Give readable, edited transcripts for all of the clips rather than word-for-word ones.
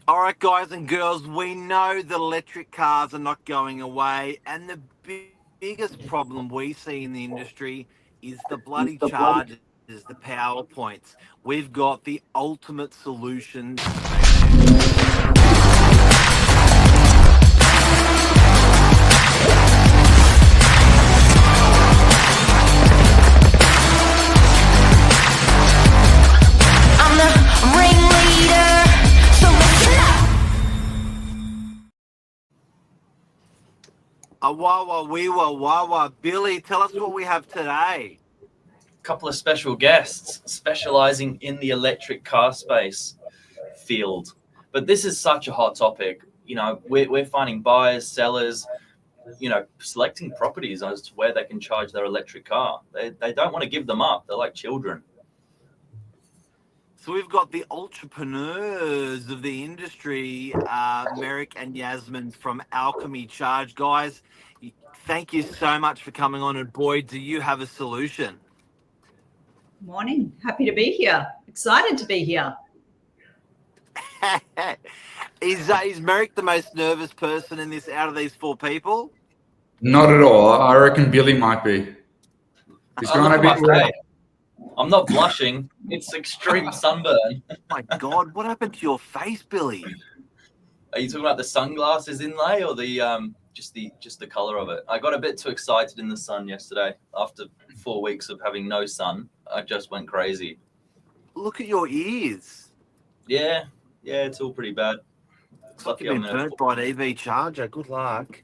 All right, guys and girls, we know that electric cars are not going away, and the biggest problem we see in the industry is the bloody chargers, the power points. We've got the ultimate solution. I'm the ringleader, so listen up. Awawa, weewa, wawa. Billy, tell us what we have today. Couple of special guests specializing in the electric car space field. But this is such a hot topic. We're finding buyers, sellers, selecting properties as to where they can charge their electric car. They don't want to give them up. They're like children. So we've got the entrepreneurs of the industry, Merrick and Yasmin from Alchemy Charge. Guys, thank you so much for coming on, and boy, do you have a solution. Morning. Happy to be here. Excited to be here. Is Merrick the most nervous person in this out of these four people? Not at all. I reckon Billy might be. He's Oh, going look to at be. my face. I'm not blushing. It's extreme sunburn. My God, what happened to your face, Billy? Are you talking about the sunglasses inlay or the just the color of it? I got a bit too excited in the sun yesterday. After 4 weeks of having no sun, I just went crazy. Look at your ears. Yeah, it's all pretty bad. It's like you've been burnt by an EV charger. Good luck.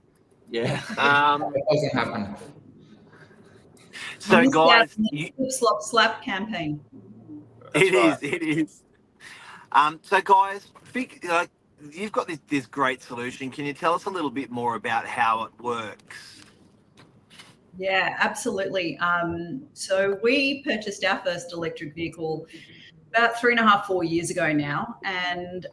Yeah. It doesn't happen. So, guys, Slop slap campaign. it is. So, guys, you've got this great solution. Can you tell us a little bit more about how it works? Yeah, absolutely. So we purchased our first electric vehicle about 3.5, 4 years ago now. And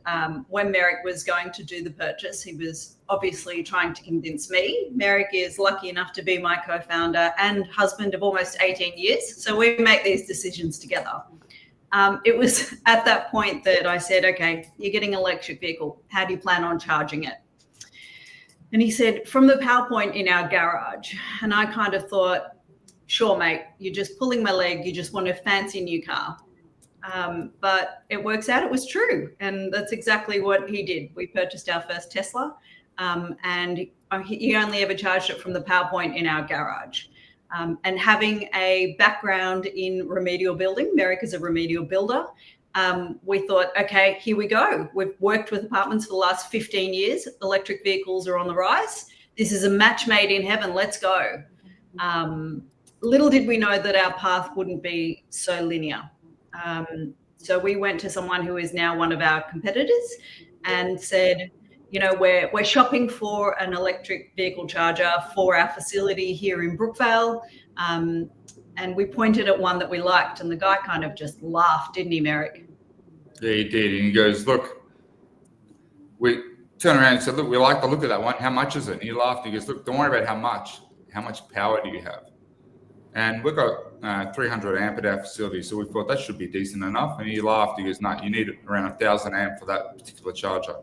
when Merrick was going to do the purchase, he was obviously trying to convince me. Merrick is lucky enough to be my co-founder and husband of almost 18 years. So we make these decisions together. It was at that point that I said, okay, you're getting an electric vehicle. How do you plan on charging it? And he said, from the PowerPoint in our garage. And I kind of thought, sure, mate, you're just pulling my leg. You just want a fancy new car. But it works out it was true. And that's exactly what he did. We purchased our first Tesla, and he only ever charged it from the PowerPoint in our garage. And having a background in remedial building, Merrick is a remedial builder, we thought, okay, here we go. We've worked with apartments for the last 15 years. Electric vehicles are on the rise. This is a match made in heaven. Let's go. Little did we know that our path wouldn't be so linear. So we went to someone who is now one of our competitors and said, we're shopping for an electric vehicle charger for our facility here in Brookvale. And we pointed at one that we liked, and the guy kind of just laughed, didn't he, Merrick? Yeah, he did. And he goes, look, we turned around and said, look, we like the look of that one. How much is it? And he laughed. He goes, look, don't worry about how much power do you have? And we've got 300 amp at our facility, so we thought that should be decent enough. And he laughed. He goes, no, you need around 1,000 amp for that particular charger.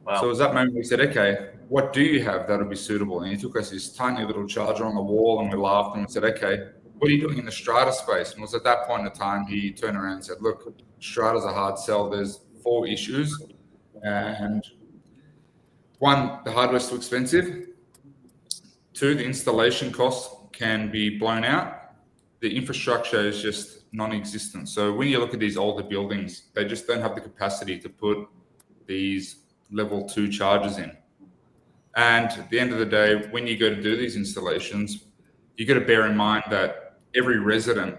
Wow. So it was that moment we said, okay, what do you have that'll be suitable? And he took us this tiny little charger on the wall, and we laughed and we said, okay, what are you doing in the strata space? And it was at that point in time he turned around and said, look, strata's a hard sell. There's 4 issues. And 1, the hardware's too expensive. 2, the installation costs can be blown out. The infrastructure is just non-existent. So when you look at these older buildings, they just don't have the capacity to put these level 2 chargers in. And at the end of the day, when you go to do these installations, you got to bear in mind that every resident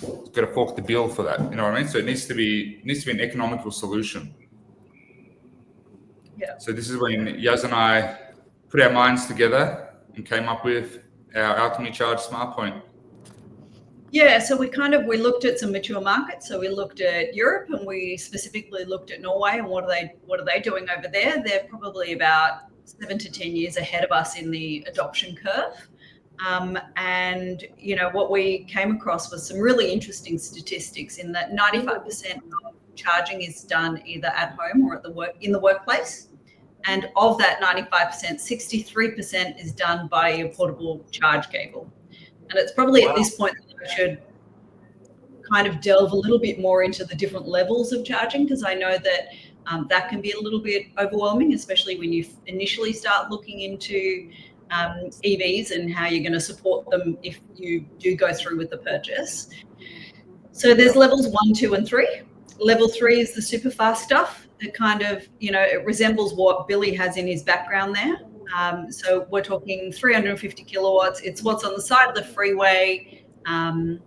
has got to fork the bill for that. You know what I mean? So it needs to be an economical solution. Yeah. So this is when Yaz and I put our minds together and came up with our Alchemy Charge Smart Point. Yeah, so we looked at some mature markets. So we looked at Europe, and we specifically looked at Norway and what are they doing over there? They're probably about 7 to 10 years ahead of us in the adoption curve. And what we came across was some really interesting statistics in that 95% of charging is done either at home or in the workplace. And of that 95%, 63% is done by your portable charge cable. And it's probably at this point that I should kind of delve a little bit more into the different levels of charging, because I know that that can be a little bit overwhelming, especially when you initially start looking into EVs and how you're going to support them if you do go through with the purchase. So there's levels 1, 2, and 3. Level 3 is the super fast stuff. It kind of, it resembles what Billy has in his background there. So we're talking 350 kilowatts. It's what's on the side of the freeway, and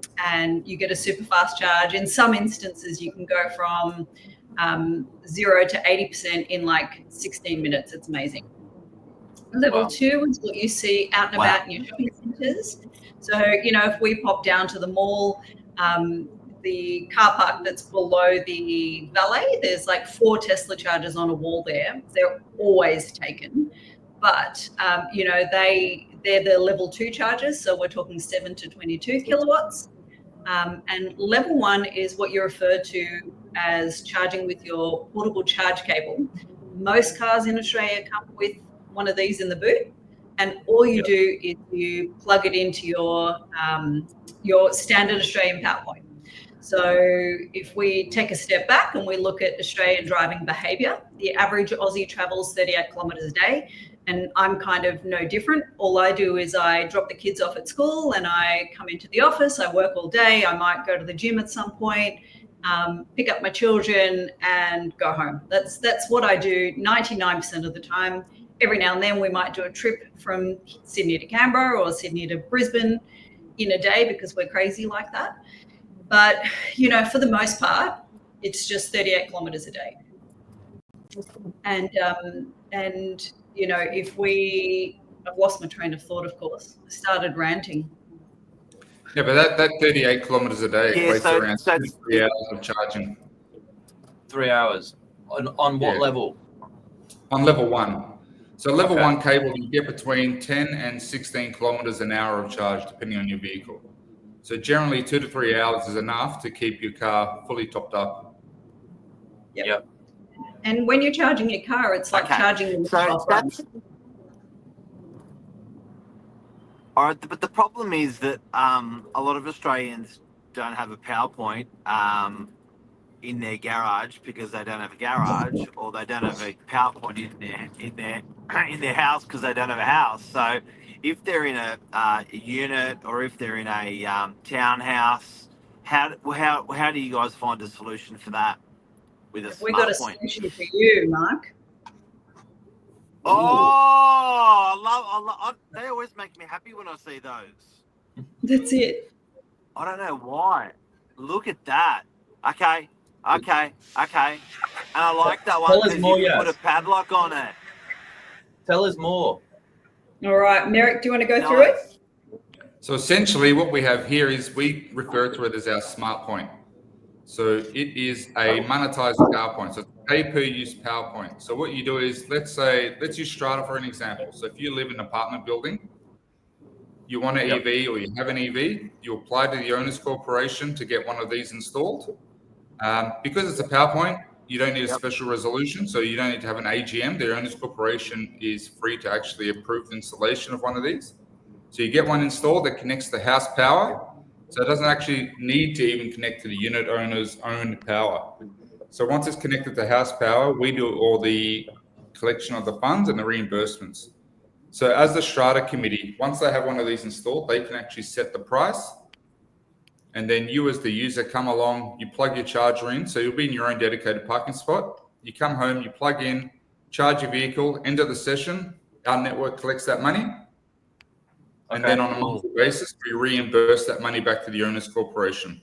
you get a super fast charge. In some instances, you can go from 0 to 80% in like 16 minutes. It's amazing. Level 2 is what you see out and about in your shopping centres. So, if we pop down to the mall, the car park that's below the valet, there's like 4 Tesla chargers on a wall there. They're always taken. But, they're the level 2 chargers. So we're talking 7 to 22 kilowatts. And level 1 is what you refer to as charging with your portable charge cable. Most cars in Australia come with one of these in the boot, and all you do is you plug it into your standard Australian power point. So if we take a step back and we look at Australian driving behaviour, the average Aussie travels 38 kilometres a day, and I'm kind of no different. All I do is I drop the kids off at school and I come into the office, I work all day, I might go to the gym at some point, pick up my children and go home. That's what I do 99% of the time. Every now and then we might do a trip from Sydney to Canberra or Sydney to Brisbane in a day because we're crazy like that. But, for the most part, it's just 38 kilometres a day. And I've lost my train of thought, of course. I started ranting. Yeah, but that 38 kilometres a day equates to around 3 hours of charging. 3 hours. On what level? On level 1. So level 1 cable, you get between 10 and 16 kilometres an hour of charge, depending on your vehicle. So generally 2 to 3 hours is enough to keep your car fully topped up. Yep. And when you're charging your car, it's like charging. So that's all right. But the problem is that a lot of Australians don't have a PowerPoint in their garage because they don't have a garage, or they don't have a PowerPoint in their house because they don't have a house. So if they're in a unit, or if they're in a townhouse, how do you guys find a solution for that with a smart We got a point? solution for you, Mark. Oh, I love. They always make me happy when I see those. That's it. I don't know why. Look at that. Okay. And I like that one because you can put a padlock on it. Tell us more. All right, Merrick, do you want to go through it? So essentially what we have here is we refer to it as our smart point. So it is a monetized PowerPoint. So it's a pay-per-use PowerPoint. So what you do is, let's use Strata for an example. So if you live in an apartment building, you want an EV or you have an EV, you apply to the owners corporation to get one of these installed. Because it's a PowerPoint, you don't need a special resolution, so you don't need to have an AGM. The owners corporation is free to actually approve the installation of one of these. So you get one installed that connects to house power. So it doesn't actually need to even connect to the unit owner's own power. So once it's connected to house power, we do all the collection of the funds and the reimbursements. So as the Strata committee, once they have one of these installed, they can actually set the price. And then you as the user come along, you plug your charger in. So you'll be in your own dedicated parking spot. You come home, you plug in, charge your vehicle, end of the session, our network collects that money. And then on a monthly basis, we reimburse that money back to the owners corporation.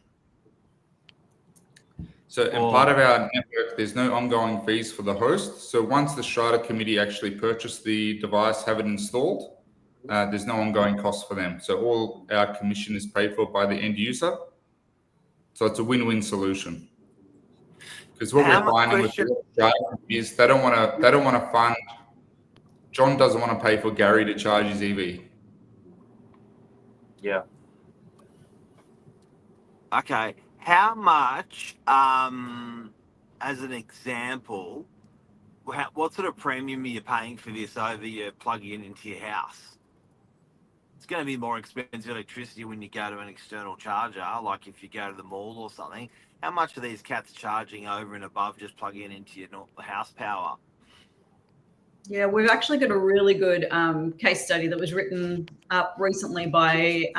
So in part of our network, there's no ongoing fees for the host. So once the Strata committee actually purchase the device, have it installed, there's no ongoing cost for them. So all our commission is paid for by the end user. So it's a win-win solution. Because what we're finding with Strata is they don't want to fund. John doesn't want to pay for Gary to charge his EV. Yeah. Okay. How much as an example, what sort of premium are you paying for this over you plugging it into your house? It's going to be more expensive electricity when you go to an external charger, like if you go to the mall or something. How much are these cats charging over and above just plugging it into your house power? Yeah, we've actually got a really good case study that was written up recently by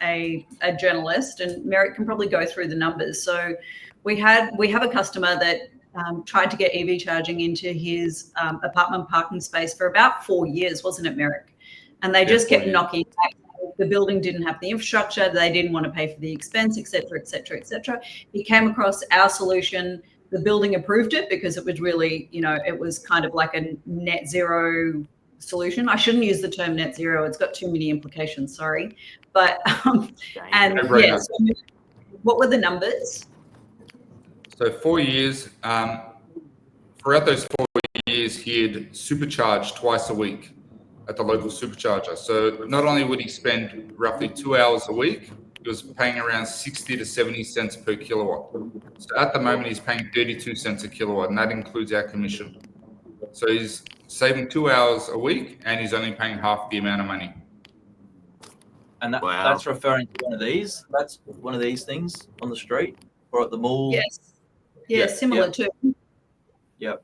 a journalist, and Merrick can probably go through the numbers. So we have a customer that tried to get EV charging into his apartment parking space for about 4 years, wasn't it, Merrick? And they just kept knocking back. The building didn't have the infrastructure. They didn't want to pay for the expense, et cetera, et cetera, et cetera. He came across our solution. The building approved it because it was really, it was kind of like a net zero solution. I shouldn't use the term net zero. It's got too many implications, sorry. But, so what were the numbers? So 4 years, throughout those 4 years, he'd supercharged twice a week at the local supercharger. So not only would he spend roughly 2 hours a week, he was paying around 60 to 70 cents per kilowatt. So at the moment, he's paying 32 cents a kilowatt, and that includes our commission. So he's saving 2 hours a week, and he's only paying half the amount of money. And that's referring to one of these? That's one of these things on the street or at the mall? Yes. Yeah, similar to. Yep.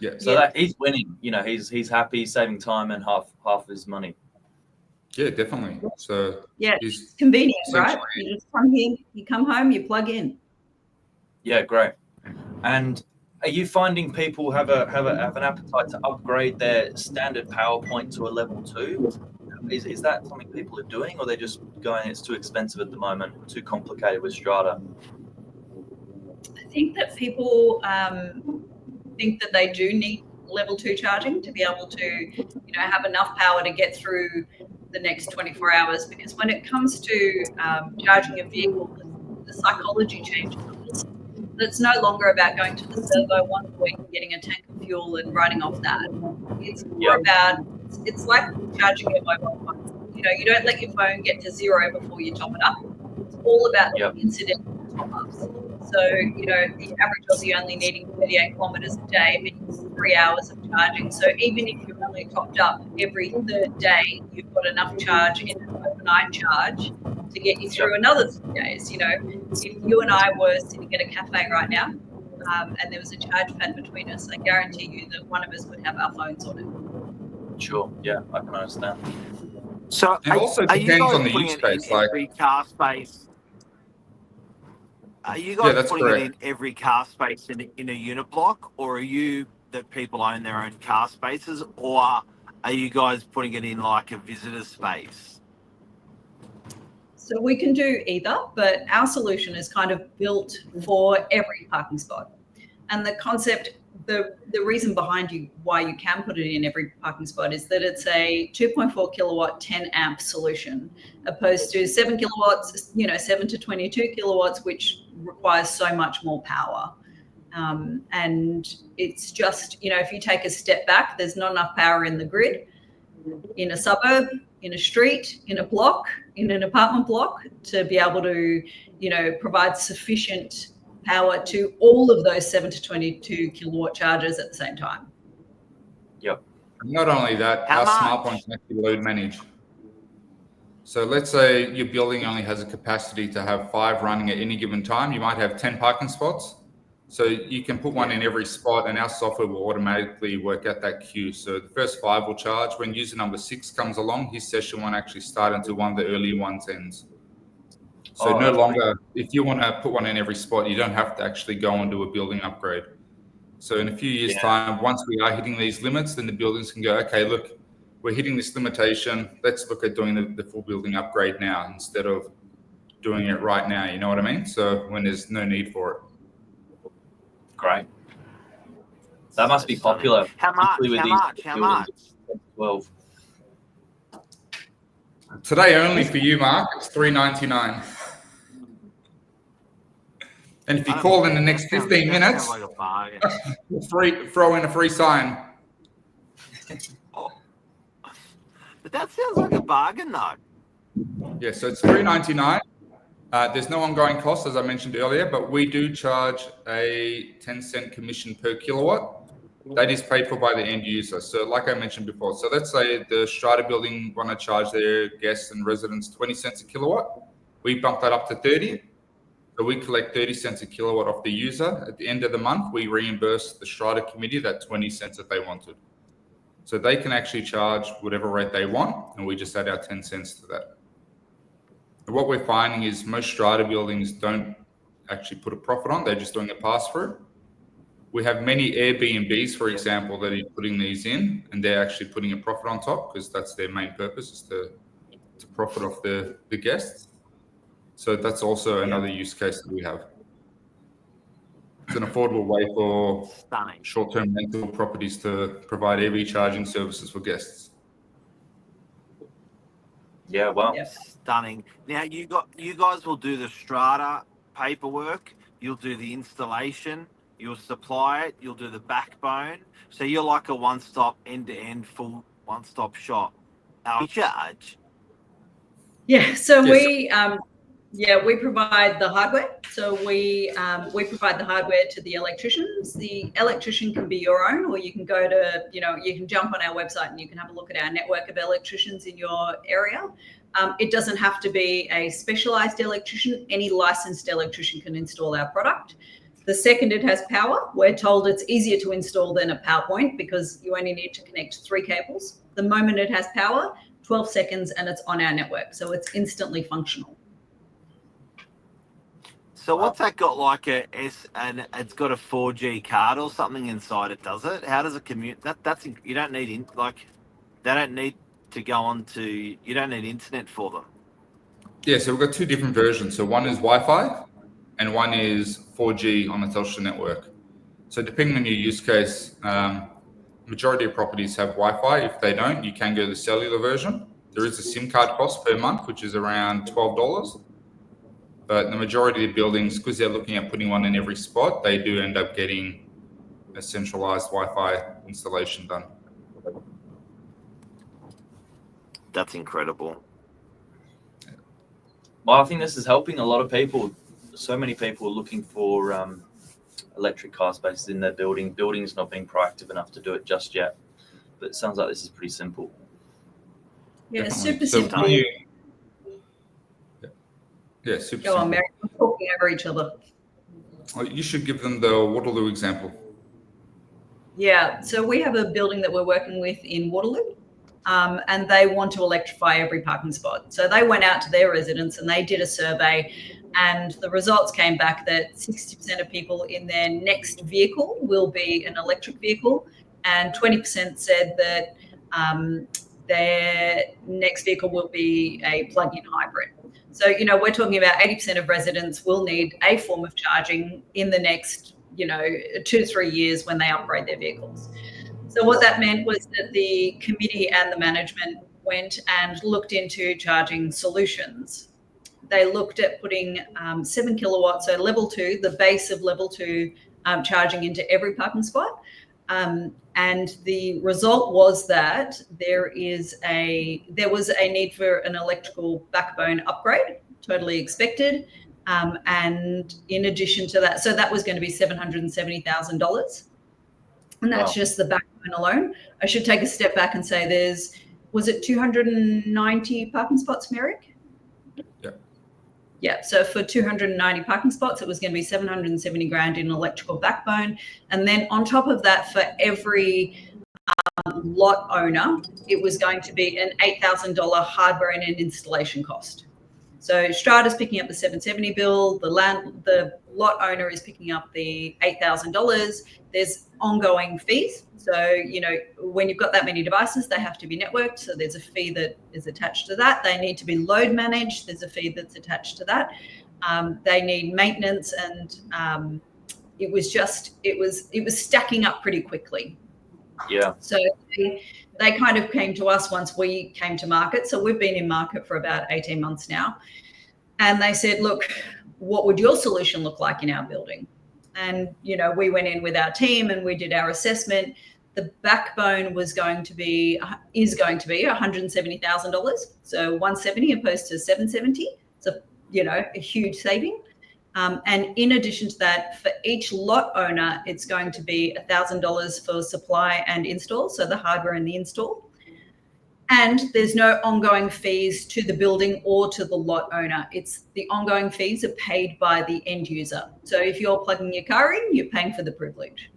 Yeah. So that he's winning. He's happy, he's saving time and half his money. Yeah, definitely. So it's convenient, right? You just come here, you come home, you plug in. Yeah, great. And are you finding people have an appetite to upgrade their standard PowerPoint to a level 2? Is that something people are doing, or they're just going, it's too expensive at the moment, too complicated with Strata? I think that people think that they do need level 2 charging to be able to, have enough power to get through the next 24 hours. Because when it comes to charging a vehicle, the psychology changes. It's no longer about going to the servo once a week and getting a tank of fuel and running off that. It's more about, it's like charging your mobile phone. You don't let your phone get to 0 before you top it up. It's all about the incidental top-ups. So, the average Aussie only needing 38 kilometres a day means 3 hours of charging. So even if you're only topped up every third day, you've got enough charge in an overnight charge to get you through another 3 days. If you and I were sitting at a cafe right now and there was a charge pad between us, I guarantee you that one of us would have our phones on it. Sure, yeah, I can understand. So it also depends on the use case. Like every Carspace. Are you guys putting it in every Carspace in a unit block, or are you that people own their own car spaces, or are you guys putting it in like a visitor space? So we can do either, but our solution is kind of built for every parking spot. And the concept, the reason behind why you can put it in every parking spot is that it's a 2.4 kilowatt, 10 amp solution, opposed to 7 kilowatts, 7 to 22 kilowatts, which requires so much more power. And it's just, if you take a step back, there's not enough power in the grid, in a suburb, in a street, in a block, in an apartment block, to be able to, provide sufficient power to all of those 7 to 22 kilowatt chargers at the same time. Yep. Not only that, our smart point can actually load manage. So let's say your building only has a capacity to have 5 running at any given time. You might have 10 parking spots. So you can put one in every spot, and our software will automatically work out that queue. So the first 5 will charge. When user number 6 comes along, his session won't actually start until one of the earlier ones ends. So no longer, if you want to put one in every spot, you don't have to actually go and do a building upgrade. So in a few years' time, once we are hitting these limits, then the buildings can go, okay, look, we're hitting this limitation. Let's look at doing the full building upgrade now instead of doing it right now. You know what I mean? So when there's no need for it. Great. That must be popular. How much? 12. Today only for you, Mark. It's $3.99. And if you call in the next 15 minutes, throw in a free sign. But that sounds like a bargain, though. Yeah, so it's $3.99. There's no ongoing cost, as I mentioned earlier, but we do charge a 10-cent commission per kilowatt. That is paid for by the end user. So like I mentioned before, so let's say the strata building want to charge their guests and residents 20 cents a kilowatt. We bump that up to 30. So we collect 30 cents a kilowatt off the user. At the end of the month, we reimburse the strata committee that 20 cents that they wanted. So they can actually charge whatever rate they want, and we just add our 10 cents to that. And what we're finding is most strata buildings don't actually put a profit on, they're just doing a pass-through. We have many Airbnbs, for example, that are putting these in, and they're actually putting a profit on top because that's their main purpose, is to profit off the guests. So that's also another use case that we have. It's an affordable way for short-term rental properties to provide EV charging services for guests. Yeah, well, Stunning. Now you guys will do the strata paperwork, you'll do the installation, you'll supply it, you'll do the backbone. So you're like a one-stop, end-to-end, full one-stop shop. Alchemy Charge. Yeah, so Yes. we provide the hardware. So we provide the hardware to the electricians. The electrician can be your own, or you can go to, you can jump on our website and you can have a look at our network of electricians in your area. It doesn't have to be a specialized electrician. Any licensed electrician can install our product. The second, it has power. We're told it's easier to install than a PowerPoint because you only need to connect 3 cables. The moment it has power, 12 seconds, and it's on our network. So it's instantly functional. So what's that got, like and it's got a 4G card or something inside it, does it? How does it commute? That's you don't need they don't need to go on to, you don't need internet for them. Yeah, so we've got 2 different versions. So one is Wi-Fi and one is 4G on the Telstra network. So depending on your use case, majority of properties have Wi-Fi. If they don't, you can go to the cellular version. There is a SIM card cost per month, which is around $12. But the majority of buildings, because they're looking at putting one in every spot, they do end up getting a centralized Wi-Fi installation done. That's incredible. Well, I think this is helping a lot of people. So many people are looking for electric car spaces in their buildings not being proactive enough to do it just yet. But it sounds like this is pretty simple. Yeah, Definitely. super So simple. Yeah, super Go on, simple. Mary. We're talking over each other. You should give them the Waterloo example. Yeah, so we have a building that we're working with in Waterloo, and they want to electrify every parking spot. So they went out to their residents and they did a survey, and the results came back that 60% of people in their next vehicle will be an electric vehicle, and 20% said that their next vehicle will be a plug-in hybrid. So, we're talking about 80% of residents will need a form of charging in the next, 2 to 3 years when they upgrade their vehicles. So what that meant was that the committee and the management went and looked into charging solutions. They looked at putting 7 kilowatts, so level 2, the base of level 2, charging into every parking spot. And the result was that there was a need for an electrical backbone upgrade, totally expected. And in addition to that, so that was going to be $770,000. And that's just the backbone alone. I should take a step back and say was it 290 parking spots, Merrick? Yeah, so for 290 parking spots, it was going to be 770 grand in electrical backbone. And then on top of that, for every lot owner, it was going to be an $8,000 hardware and an installation cost. So Strata's picking up the 770 bill, the lot owner is picking up the $8,000. There's ongoing fees. So, when you've got that many devices, they have to be networked. So there's a fee that is attached to that. They need to be load managed. There's a fee that's attached to that. They need maintenance, and it was stacking up pretty quickly. Yeah. So they kind of came to us once we came to market. So we've been in market for about 18 months now. And they said, look, what would your solution look like in our building? And, we went in with our team and we did our assessment. The backbone is going to be $170,000. So 170 opposed to 770. It's a a huge saving. And in addition to that, for each lot owner, it's going to be $1,000 for supply and install, so the hardware and the install. And there's no ongoing fees to the building or to the lot owner. It's the ongoing fees are paid by the end user. So if you're plugging your car in, you're paying for the privilege.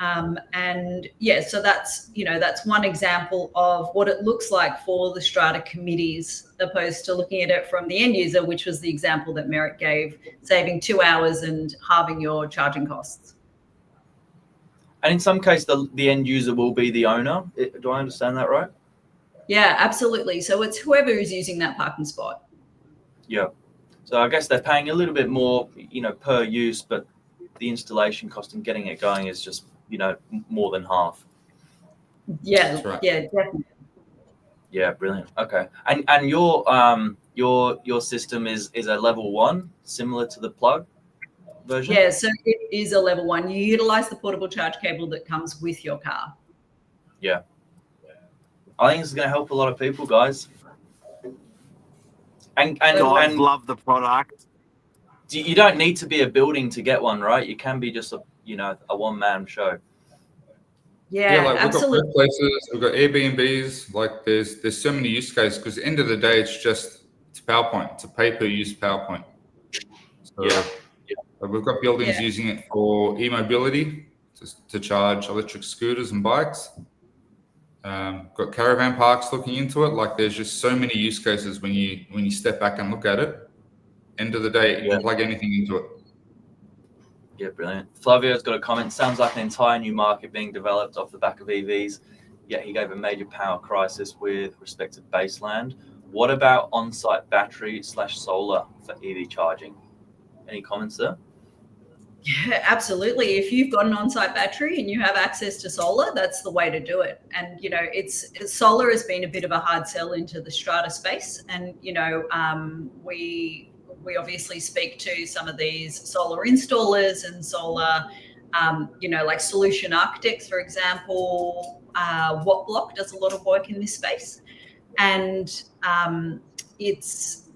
And yeah, so that's one example of what it looks like for the strata committees, opposed to looking at it from the end user, which was the example that Merrick gave, saving 2 hours and halving your charging costs. And in some case, the end user will be the owner. Do I understand that right? Yeah, absolutely. So it's whoever is using that parking spot. Yeah. So I guess they're paying a little bit more, per use, but the installation cost and getting it going is just, more than half. Yeah, right. Yeah, definitely. Yeah, brilliant. Okay. And your system is a level 1, similar to the plug version? Yeah, so it is a level 1. You utilize the portable charge cable that comes with your car. Yeah. I think this is going to help a lot of people, guys. And love the product. You don't need to be a building to get one, right? You can be just a one-man show. Yeah, like absolutely. we've got places, we've got Airbnbs. Like there's so many use cases, because at the end of the day, it's PowerPoint. It's a pay-per-use PowerPoint. So Yeah. we've got buildings using it for e-mobility to charge electric scooters and bikes. Got caravan parks looking into it. Like there's just so many use cases when you step back and look at it. End of the day, you can plug anything into it. Yeah, brilliant. Flavio's got a comment. Sounds like an entire new market being developed off the back of EVs. Yet he gave a major power crisis with respect to baseland. What about on-site battery / solar for EV charging? Any comments there? Yeah, absolutely. If you've got an on-site battery and you have access to solar, that's the way to do it. And solar has been a bit of a hard sell into the strata space. And we obviously speak to some of these solar installers and solar, like solution architects, for example. Wattblock does a lot of work in this space, and it's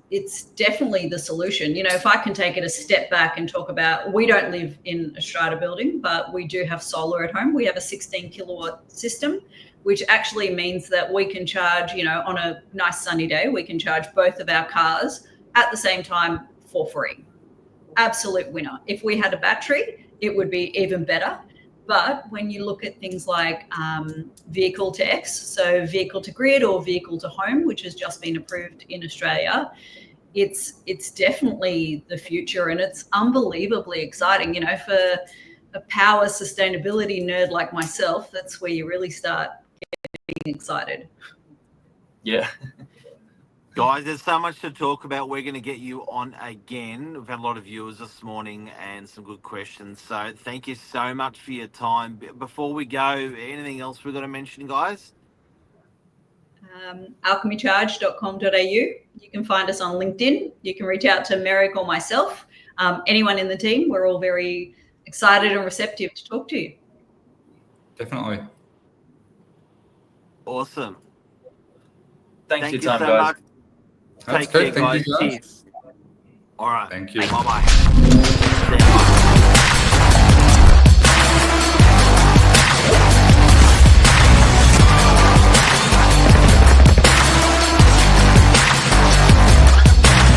definitely the solution. If I can take it a step back and talk about, we don't live in a strata building, but we do have solar at home. We have a 16 kilowatt system, which actually means that we can charge, on a nice sunny day, we can charge both of our cars at the same time for free. Absolute winner. If we had a battery, it would be even better. But when you look at things like vehicle to X, so vehicle to grid or vehicle to home, which has just been approved in Australia, it's definitely the future, and it's unbelievably exciting. For a power sustainability nerd like myself, that's where you really start getting excited. Yeah. Guys, there's so much to talk about. We're going to get you on again. We've had a lot of viewers this morning and some good questions. So thank you so much for your time. Before we go, anything else we've got to mention, guys? Alchemycharge.com.au. You can find us on LinkedIn. You can reach out to Merrick or myself. Anyone in the team, we're all very excited and receptive to talk to you. Definitely. Awesome. Thanks for your you time, so guys. much. That's Take great. care, Thank guys. you, guys. Cheers. All right. Thank you. Bye-bye.